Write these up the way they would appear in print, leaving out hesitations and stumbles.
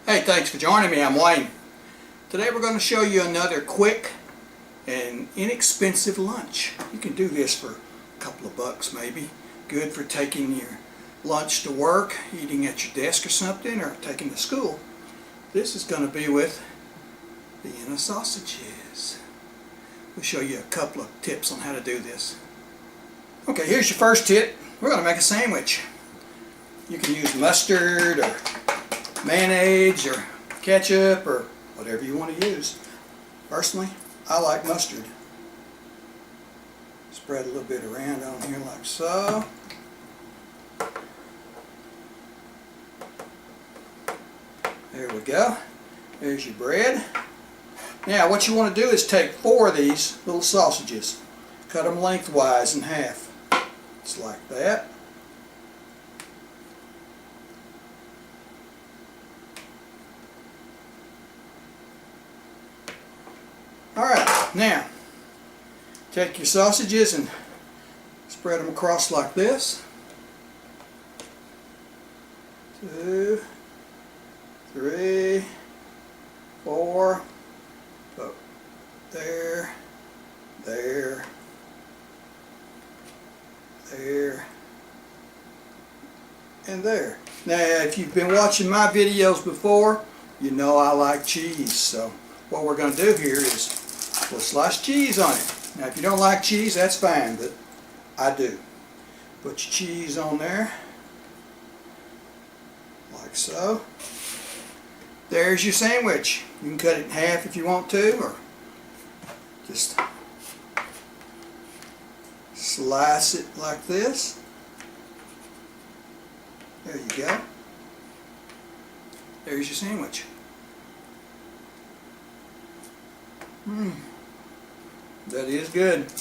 Hey, thanks for joining me. I'm Wayne. Today we're going to show you another quick and inexpensive lunch. You can do this for a couple of bucks maybe. Good for taking your lunch to work, eating at your desk or something, or taking to school. This is going to be with Vienna Sausages. We'll show you a couple of tips on how to do this. Okay, here's your first tip. We're going to make a sandwich. You can use mustard or mayonnaise or ketchup or whatever you want to use. Personally, I like mustard. Spread a little bit around on here like so. There we go. There's your bread. Now what you want to do is take 4 of these little sausages. Cut them lengthwise in half. Just like that. Alright, now take your sausages and spread them across like this. 2, 3, 4, oh, there, there, there, and there. Now if you've been watching my videos before, you know I like cheese, so what we're going to do here is put sliced cheese on it. Now if you don't like cheese, that's fine, but I do. Put your cheese on there, like so. There's your sandwich. You can cut it in half if you want to, or just slice it like this. There you go. There's your sandwich. That is good.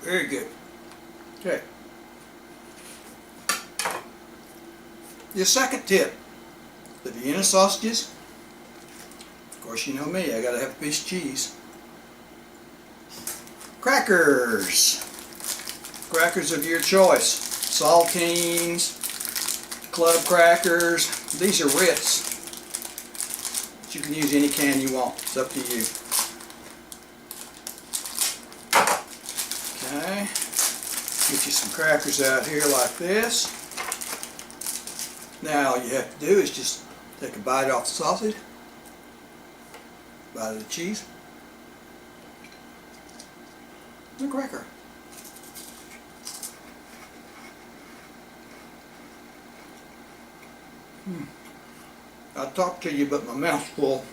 Very good. Okay. Your second tip, the Vienna sausages. Of course, you know me, I gotta have a piece of cheese. Crackers. Crackers of your choice. Saltines, club crackers. These are Ritz. But you can use any can you want. It's up to you. Okay. Get you some crackers out here like this. Now all you have to do is just take a bite off the sausage, bite of the cheese, and a cracker. I talk to you, but my mouth's full.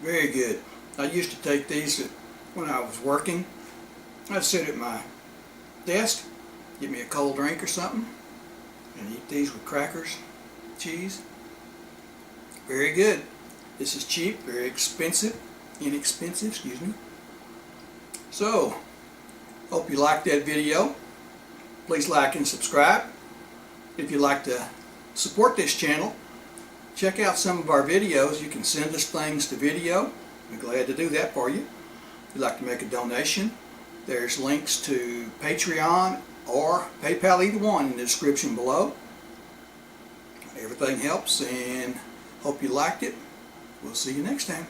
Very good. I used to take these when I was working. I'd sit at my desk, get me a cold drink or something, and eat these with crackers, cheese. Very good. This is cheap, very inexpensive, excuse me. So, hope you liked that video. Please like and subscribe. If you'd like to support this channel, check out some of our videos. You can send us things to video. We're glad to do that for you. If you'd like to make a donation, there's links to Patreon or PayPal, either one, in the description below. Everything helps, and hope you liked it. We'll see you next time.